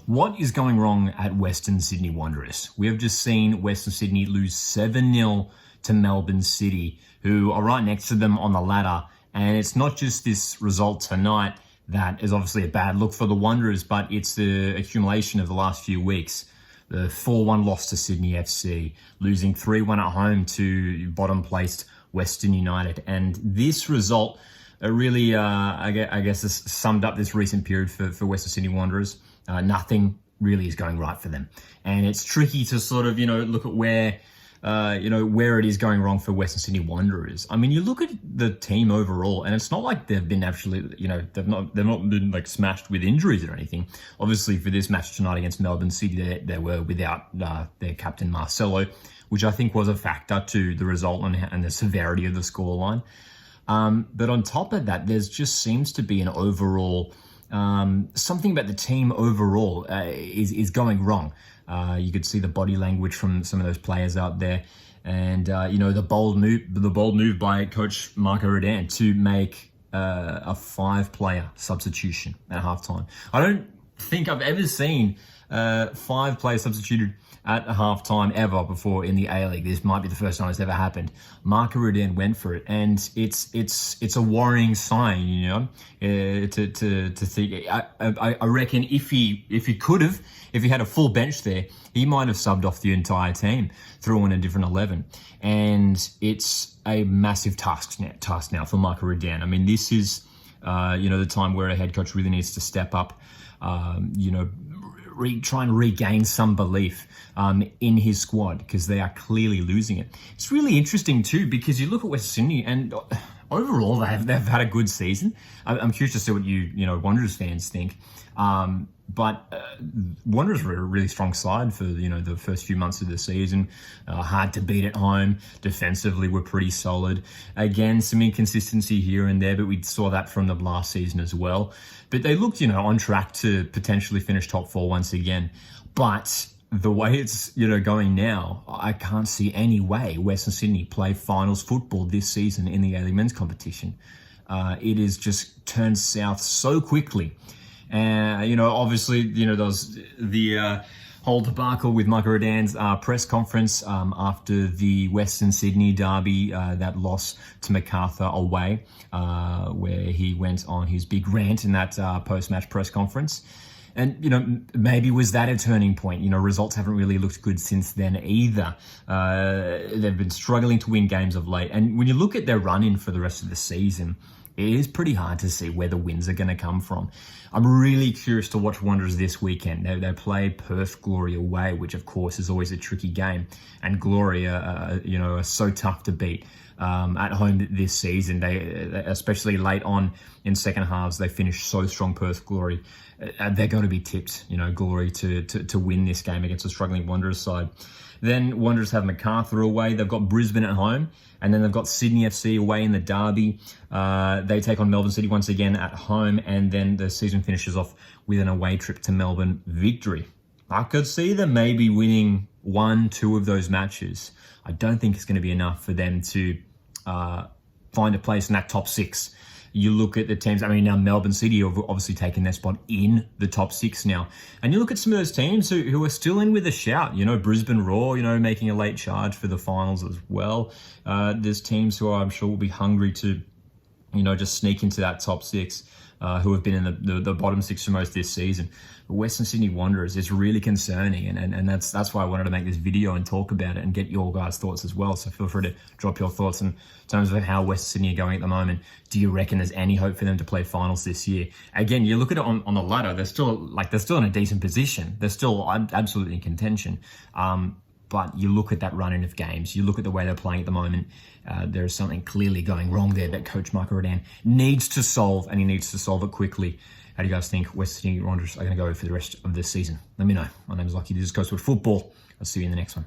What is going wrong at Western Sydney Wanderers? We have just seen Western Sydney lose 7-0 to Melbourne City, who are right next to them on the ladder. And it's not just this result tonight that is obviously a bad look for the Wanderers, but it's the accumulation of the last few weeks. The 4-1 loss to Sydney FC, losing 3-1 at home to bottom-placed Western United. And this result really, I guess, has summed up this recent period for Western Sydney Wanderers. Nothing really is going right for them. And it's tricky to sort of, look at where it is going wrong for Western Sydney Wanderers. I mean, you look at the team overall, and it's not like they've been actually, they've not been like smashed with injuries or anything. Obviously, for this match tonight against Melbourne City, they were without their captain Marcelo, which I think was a factor to the result and the severity of the scoreline. But on top of that, there's just seems to be an overall something about the team overall is going wrong. You could see the body language from some of those players out there, and the bold move by Coach Marko Rudan to make a 5-player substitution at halftime. I don't think I've ever seen 5 players substituted at halftime ever before in the A-League. This might be the first time it's ever happened. Marko Rudan went for it, and it's a worrying sign, to think. I reckon if he had a full bench there, he might have subbed off the entire team, threw in a different 11, and it's a massive task now for Marko Rudan. I mean, this is the time where a head coach really needs to step up, try and regain some belief in his squad, because they are clearly losing it. It's really interesting too, because you look at West Sydney and overall they've had a good season. I'm curious to see what you Wanderers fans think. But Wanderers were a really strong side for the first few months of the season. Hard to beat at home. Defensively, were pretty solid. Again, some inconsistency here and there, but we saw that from the last season as well. But they looked, on track to potentially finish top 4 once again. But the way it's going now, I can't see any way Western Sydney play finals football this season in the A-League men's competition. It is just turned south so quickly. Obviously, there was the whole debacle with Marko Rudan's press conference after the Western Sydney derby, that loss to MacArthur away, where he went on his big rant in that post-match press conference. And, maybe was that a turning point? Results haven't really looked good since then either. They've been struggling to win games of late. And when you look at their run-in for the rest of the season, it is pretty hard to see where the wins are going to come from. I'm really curious to watch Wanderers this weekend. They play Perth Glory away, which of course is always a tricky game. And Glory are so tough to beat at home this season. They, especially late on in second halves, they finished so strong. Perth Glory, they're going to be tipped, Glory to win this game against a struggling Wanderers side. Then Wanderers have MacArthur away. They've got Brisbane at home. And then they've got Sydney FC away in the derby. They take on Melbourne City once again at home. And then the season finishes off with an away trip to Melbourne victory. I could see them maybe winning 1-2 of those matches. I don't think it's going to be enough for them to find a place in that top 6. You look at the teams, now Melbourne City have obviously taken their spot in the top 6 now. And you look at some of those teams who are still in with a shout. Brisbane Roar, making a late charge for the finals as well. There's teams who I'm sure will be hungry to, just sneak into that top 6, who have been in the bottom 6 for most this season. But Western Sydney Wanderers is really concerning, and that's why I wanted to make this video and talk about it and get your guys' thoughts as well. So feel free to drop your thoughts in terms of how Western Sydney are going at the moment. Do you reckon there's any hope for them to play finals this year? Again, you look at it on the ladder, they're still in a decent position. They're still absolutely in contention. But you look at that run-in of games, you look at the way they're playing at the moment, there is something clearly going wrong there that Coach Marko Rudan needs to solve, and he needs to solve it quickly. How do you guys think Western Sydney Wanderers are going to go for the rest of this season? Let me know. My name is Lucky. This is Coastwood Football. I'll see you in the next one.